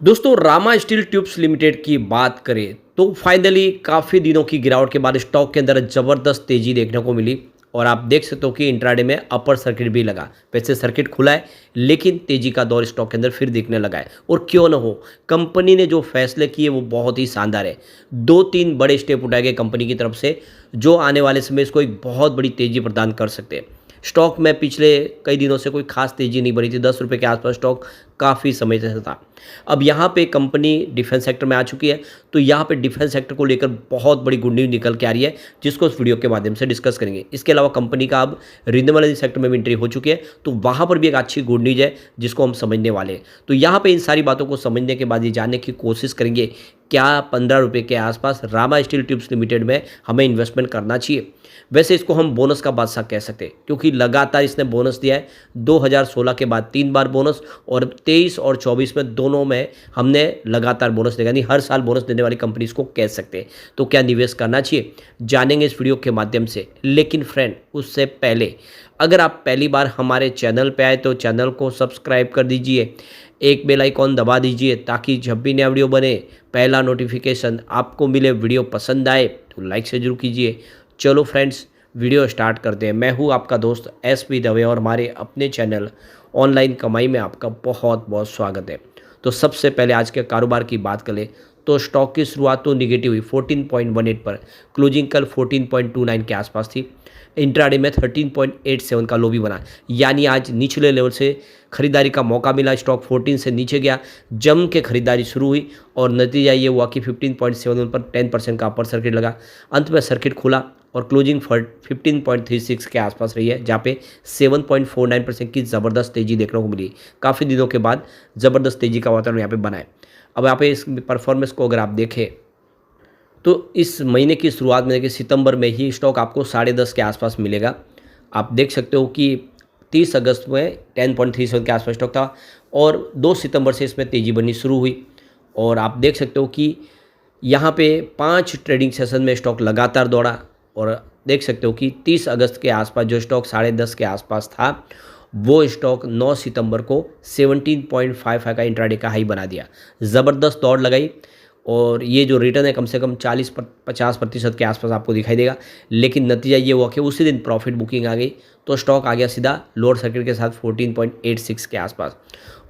दोस्तों Rama steel tubes limited की बात करें तो फाइनली काफ़ी दिनों की गिरावट के बाद स्टॉक के अंदर ज़बरदस्त तेज़ी देखने को मिली। और आप देख सकते हो कि इंट्राडे में अपर सर्किट भी लगा। वैसे सर्किट खुला है लेकिन तेज़ी का दौर स्टॉक के अंदर फिर दिखने लगा है। और क्यों ना हो, कंपनी ने जो फैसले किए वो बहुत ही शानदार है। 2-3 बड़े स्टेप उठाए गए कंपनी की तरफ से जो आने वाले समय इसको एक बहुत बड़ी तेज़ी प्रदान कर सकते हैं। स्टॉक में पिछले कई दिनों से कोई खास तेज़ी नहीं बढ़ी थी। 10 रुपये के आसपास स्टॉक काफ़ी समय से था। अब यहाँ पे कंपनी डिफेंस सेक्टर में आ चुकी है, तो यहाँ पे डिफेंस सेक्टर को लेकर बहुत बड़ी गुड न्यूज़ निकल के आ रही है, जिसको इस वीडियो के माध्यम से डिस्कस करेंगे। इसके अलावा कंपनी का अब रिन्यूएबल एनर्जी सेक्टर में भी एंट्री हो चुकी है, तो वहाँ पर भी एक अच्छी गुड न्यूज़ है जिसको हम समझने वाले हैं। तो यहाँ पे इन सारी बातों को समझने के बाद ये जानने की कोशिश करेंगे क्या 15 रुपये के आसपास रामा स्टील ट्यूब्स लिमिटेड में हमें इन्वेस्टमेंट करना चाहिए। वैसे इसको हम बोनस का बादशाह कह सकते हैं क्योंकि लगातार इसने बोनस दिया है। 2016 के बाद 3 बार बोनस और 23 और 24 में दोनों में हमने लगातार बोनस देगा, यानी हर साल बोनस देने वाली कंपनी इसको कह सकते हैं। तो क्या निवेश करना चाहिए, जानेंगे इस वीडियो के माध्यम से। लेकिन फ्रेंड उससे पहले अगर आप पहली बार हमारे चैनल पे आए तो चैनल को सब्सक्राइब कर दीजिए, एक बेल आइकॉन दबा दीजिए ताकि जब भी नया वीडियो बने पहला नोटिफिकेशन आपको मिले। वीडियो पसंद आए तो लाइक से जरूर कीजिए। चलो फ्रेंड्स वीडियो स्टार्ट करते हैं। मैं हूँ आपका दोस्त SP दवे और हमारे अपने चैनल ऑनलाइन कमाई में आपका बहुत बहुत स्वागत है। तो सबसे पहले आज के कारोबार की बात करें तो स्टॉक की शुरुआत तो निगेटिव हुई 14.18 पर, क्लोजिंग कल 14.29 के आसपास थी। इंट्राडे में 13.87 का लो भी बना, यानी आज निचले लेवल से खरीदारी का मौका मिला। स्टॉक 14 से नीचे गया, जम के खरीदारी शुरू हुई और नतीजा ये हुआ कि 15.71 पर 10% का अपर सर्किट लगा। अंत में सर्किट खुला और क्लोजिंग 15.36 के आसपास रही है, जहाँ पे 7.49% की ज़बरदस्त तेज़ी देखने को मिली। काफ़ी दिनों के बाद ज़बरदस्त तेज़ी का वातावरण यहाँ पे बना है। अब यहाँ पे इस परफॉर्मेंस को अगर आप देखें तो इस महीने की शुरुआत में देखिए सितंबर में ही स्टॉक आपको 10.5 के आसपास मिलेगा। आप देख सकते हो कि 30 अगस्त में 10.37 के आसपास स्टॉक था और 2 सितंबर से इसमें तेज़ी बननी शुरू हुई। और आप देख सकते हो कि यहाँ पे 5 ट्रेडिंग सेशन में स्टॉक लगातार दौड़ा और देख सकते हो कि 30 अगस्त के आसपास जो स्टॉक 10.5 के आसपास था वो स्टॉक 9 सितंबर को 17.55 का इंट्राडे का हाई बना दिया। ज़बरदस्त दौड़ लगाई और ये जो रिटर्न है कम से कम 50% के आसपास आपको दिखाई देगा। लेकिन नतीजा ये हुआ कि उसी दिन प्रॉफिट बुकिंग आ गई तो स्टॉक आ गया सीधा लोअर सर्किट के साथ 14.86 के आसपास।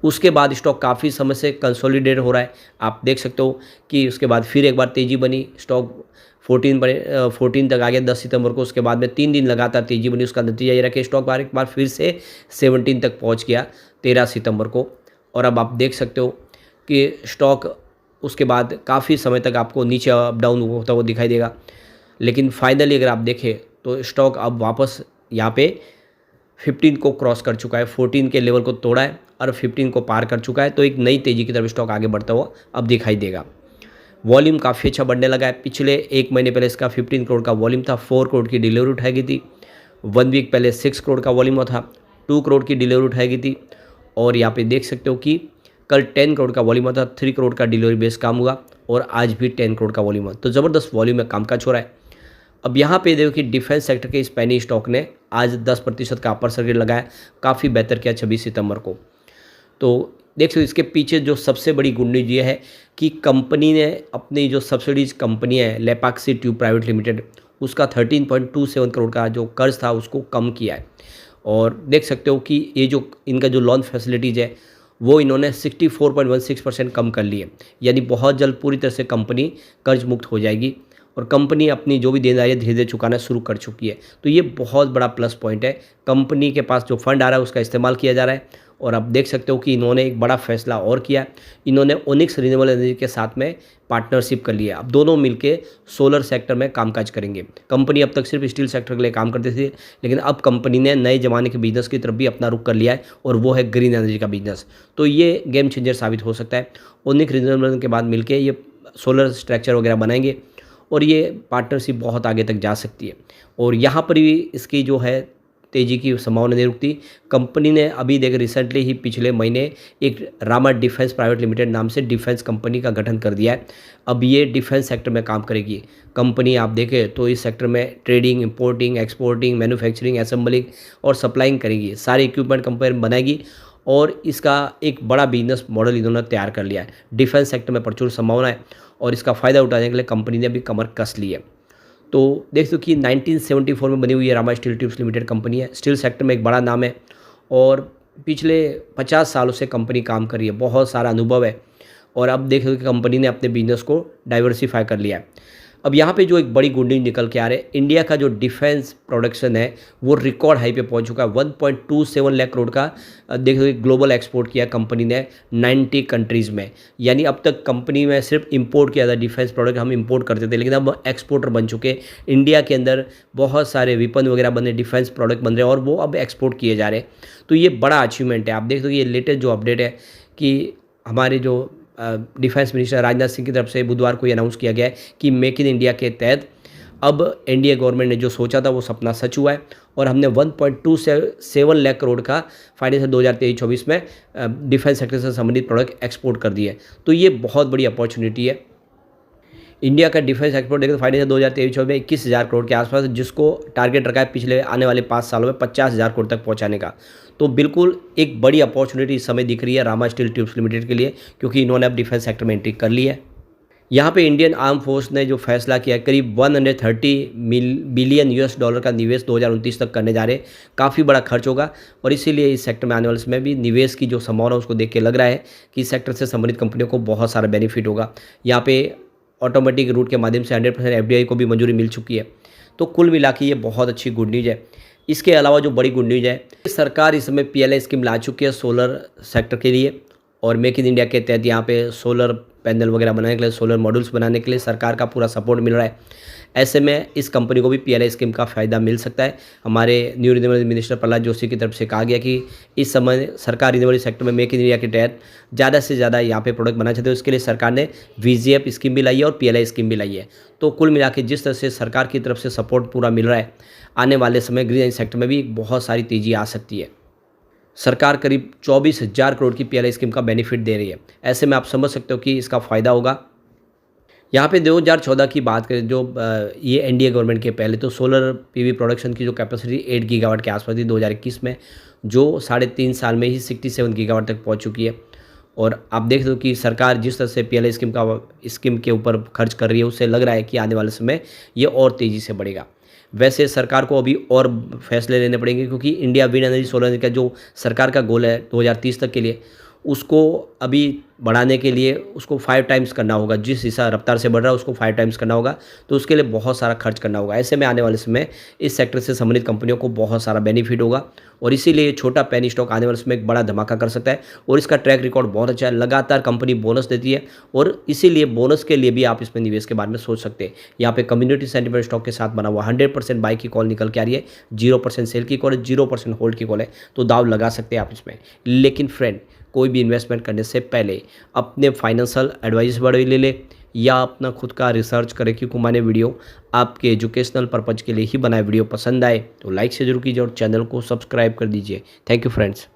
उसके बाद स्टॉक काफ़ी समय से कंसोलिडेट हो रहा है। आप देख सकते हो कि उसके बाद फिर एक बार तेज़ी बनी, स्टॉक 14 तक आ गया 10 सितंबर को। उसके बाद में 3 दिन लगातार तेज़ी बनी। उसका नतीजा ये रहा कि स्टॉक एक बार फिर से 17 तक पहुंच गया 13 सितंबर को। और अब आप देख सकते हो कि स्टॉक उसके बाद काफ़ी समय तक आपको नीचे अप डाउन होता हुआ दिखाई देगा। लेकिन फाइनली अगर आप देखें तो स्टॉक अब वापस यहाँ पे 15 को क्रॉस कर चुका है, 14 के लेवल को तोड़ा है और 15 को पार कर चुका है। तो एक नई तेज़ी की तरफ स्टॉक आगे बढ़ता हुआ अब दिखाई देगा। वॉल्यूम काफ़ी अच्छा बढ़ने लगा है। पिछले एक महीने पहले इसका 15 करोड़ का वॉल्यूम था, 4 करोड़ की डिलीवरी उठाई गई थी। 1 वीक पहले 6 करोड़ का वॉल्यूम था, 2 करोड़ की डिलीवरी उठाई गई थी। और यहाँ पे देख सकते हो कि कल 10 करोड़ का वॉल्यूम था, 3 करोड़ का डिलीवरी बेस काम हुआ और आज भी 10 करोड़ का वॉल्यूम है। तो ज़बरदस्त वॉल्यूम में कामकाज हो रहा है। अब यहाँ पे देखो कि डिफेंस सेक्टर के स्पेनी स्टॉक ने आज 10% का अपर सर्किट लगाया, काफ़ी बेहतर किया 26 सितंबर को। तो देख सकते हो इसके पीछे जो सबसे बड़ी गुड न्यूज़ ये है कि कंपनी ने अपनी जो सब्सिडीज कंपनी है लेपाक्सी ट्यूब प्राइवेट लिमिटेड, उसका 13.27 करोड़ का जो कर्ज था उसको कम किया है। और देख सकते हो कि ये जो इनका जो लोन फैसिलिटीज़ है वो इन्होंने 64.16% कम कर ली है, यानी बहुत जल्द पूरी तरह से कंपनी कर्ज मुक्त हो जाएगी और कंपनी अपनी जो भी देनदारियाँ धीरे धीरे चुकाना शुरू कर चुकी है। तो ये बहुत बड़ा प्लस पॉइंट है। कंपनी के पास जो फंड आ रहा है उसका इस्तेमाल किया जा रहा है। और आप देख सकते हो कि इन्होंने एक बड़ा फैसला और किया, इन्होंने ओनिक्स रिन्यूएबल एनर्जी के साथ में पार्टनरशिप कर लिया। अब दोनों मिलके सोलर सेक्टर में कामकाज करेंगे। कंपनी अब तक सिर्फ स्टील सेक्टर के लिए काम करती थी, लेकिन अब कंपनी ने नए ज़माने के बिजनेस की तरफ भी अपना रुख कर लिया है और वो है ग्रीन एनर्जी का बिजनेस। तो ये गेम चेंजर साबित हो सकता है। ओनिक्स रिन्यूएबल के बाद मिलके ये सोलर स्ट्रक्चर वगैरह बनाएंगे और ये पार्टनरशिप बहुत आगे तक जा सकती है। और यहाँ पर भी इसकी जो है तेज़ी की संभावना नहीं रुकती। कंपनी ने अभी देख रिसेंटली ही पिछले महीने एक रामा डिफेंस प्राइवेट लिमिटेड नाम से डिफेंस कंपनी का गठन कर दिया है। अब ये डिफेंस सेक्टर में काम करेगी कंपनी। आप देखें तो इस सेक्टर में trading, importing, exporting, manufacturing, assembling और सप्लाइंग करेगी। सारे इक्विपमेंट कंपनी बनाएगी और इसका एक बड़ा बिजनेस मॉडल इन्होंने तैयार कर लिया है। डिफेंस सेक्टर में प्रचुर संभावना है और इसका फ़ायदा उठाने के लिए कंपनी ने अभी कमर कस ली है। तो देख दो कि 1974 में बनी हुई है Rama steel tubes limited company है। स्टील सेक्टर में एक बड़ा नाम है और पिछले 50 सालों से कंपनी काम कर रही है, बहुत सारा अनुभव है और अब देख दो कि कंपनी ने अपने बिजनेस को डाइवर्सिफाई कर लिया है। अब यहाँ पे जो एक बड़ी गुड न्यूज़ निकल के आ रहे हैं, इंडिया का जो डिफेंस प्रोडक्शन है वो रिकॉर्ड हाई पे पहुँच चुका है। 1.27 लाख करोड़ का देख दो ग्लोबल एक्सपोर्ट किया कंपनी ने 90 कंट्रीज़ में। यानी अब तक कंपनी में सिर्फ इंपोर्ट किया था डिफेंस प्रोडक्ट, हम इंपोर्ट करते थे, लेकिन अब एक्सपोर्टर बन चुके। इंडिया के अंदर बहुत सारे वेपन वगैरह बने, डिफेंस प्रोडक्ट बन रहे हैं और वो अब एक्सपोर्ट किए जा रहे हैं। तो ये बड़ा अचीवमेंट है। आप देख दो कि ये लेटेस्ट जो अपडेट है कि हमारे जो डिफेंस मिनिस्टर राजनाथ सिंह की तरफ से बुधवार को ये अनाउंस किया गया है कि मेक इन इंडिया के तहत अब एनडीए गवर्नमेंट ने जो सोचा था वो सपना सच हुआ है और हमने 1.27 लाख करोड़ का फाइनेंशियल 2023-24 में डिफेंस सेक्टर से संबंधित प्रोडक्ट एक्सपोर्ट कर दिए। तो ये बहुत बड़ी अपॉर्चुनिटी है। इंडिया का डिफेंस एक्सपोर्ट देखें तो फाइनेंशियल 2023 में 21,000 करोड़ के आसपास, जिसको टारगेट रखा है पिछले आने वाले 5 सालों में 50,000 करोड़ तक पहुंचाने का। तो बिल्कुल एक बड़ी अपॉर्चुनिटी इस समय दिख रही है रामा स्टील ट्यूब्स लिमिटेड के लिए, क्योंकि इन्होंने अब डिफेंस सेक्टर में एंट्री कर ली है। यहाँ पे इंडियन आर्म फोर्स ने जो फैसला किया करीब 130 बिलियन यूएस डॉलर का निवेश 2029 तक करने जा रहे हैं। काफ़ी बड़ा खर्च होगा और इसीलिए इस सेक्टर में आने वाले समय भी निवेश की जो संभावना उसको देख के लग रहा है कि इस सेक्टर से संबंधित कंपनियों को बहुत सारा बेनिफिट होगा। यहाँ पे ऑटोमेटिक रूट के माध्यम से 100% एफडीआई को भी मंजूरी मिल चुकी है। तो कुल मिला के ये बहुत अच्छी गुड न्यूज़ है। इसके अलावा जो बड़ी गुड न्यूज़ है, सरकार इस समय पीएलआई स्कीम ला चुकी है सोलर सेक्टर के लिए और मेक इन इंडिया के तहत यहाँ पे सोलर पैनल वगैरह बनाने के लिए, सोलर मॉड्यूल्स बनाने के लिए सरकार का पूरा सपोर्ट मिल रहा है। ऐसे में इस कंपनी को भी पीएलआई स्कीम का फ़ायदा मिल सकता है। हमारे new renewable minister Prahlad Joshi की तरफ से कहा गया कि इस समय सरकार रिन्यूएबल सेक्टर में मेक इन इंडिया के तहत ज़्यादा से ज़्यादा यहाँ पे प्रोडक्ट बनाना चाहते हैं। उसके लिए सरकार ने वीजीएफ स्कीम भी लाई है और पीएलआई स्कीम भी लाई है। तो कुल मिला के जिस तरह से सरकार की तरफ से सपोर्ट पूरा मिल रहा है, आने वाले समय ग्रीन एनर्जी सेक्टर में भी बहुत सारी तेज़ी आ सकती है। सरकार करीब 24,000 करोड़ की पीएलआई स्कीम का बेनिफिट दे रही है। ऐसे में आप समझ सकते हो कि इसका फ़ायदा होगा। यहाँ पे 2014 की बात करें, जो ये एनडीए गवर्नमेंट के पहले, तो सोलर पीवी प्रोडक्शन की जो कैपेसिटी 8 गीगावाट के आसपास थी 2021 में, जो 3.5 साल में ही 67 गीगावाट तक पहुँच चुकी है। और आप देख दो कि सरकार जिस तरह से पीएलआई स्कीम के ऊपर खर्च कर रही है, उससे लग रहा है कि आने वाले समय ये और तेज़ी से बढ़ेगा। वैसे सरकार को अभी और फैसले लेने पड़ेंगे, क्योंकि India wind energy solar energy का जो सरकार का गोल है 2030 तक के लिए, उसको अभी बढ़ाने के लिए उसको 5 टाइम्स करना होगा। जिस हिसाब रफ्तार से बढ़ रहा है उसको 5 टाइम्स करना होगा, तो उसके लिए बहुत सारा खर्च करना होगा। ऐसे में आने वाले समय इस सेक्टर से संबंधित कंपनियों को बहुत सारा बेनिफिट होगा और इसीलिए छोटा पेनी स्टॉक आने वाले समय एक बड़ा धमाका कर सकता है और इसका ट्रैक रिकॉर्ड बहुत अच्छा है। लगातार कंपनी बोनस देती है और इसीलिए बोनस के लिए भी आप इसमें निवेश के बारे में सोच सकते हैं। यहाँ पे कम्युनिटी सेंटिमेंट स्टॉक के साथ बना हुआ 100% बाई की कॉल निकल के आ रही है, 0% सेल की कॉल है, 0% होल्ड की कॉल है, तो दाव लगा सकते हैं आप इसमें। लेकिन फ्रेंड, कोई भी इन्वेस्टमेंट करने से पहले अपने फाइनेंशियल एडवाइस बड़े ले ले या अपना खुद का रिसर्च करें, क्योंकि मैंने वीडियो आपके एजुकेशनल पर्पज़ के लिए ही बनाए। वीडियो पसंद आए तो लाइक से जरूर कीजिए और चैनल को सब्सक्राइब कर दीजिए। Thank you friends.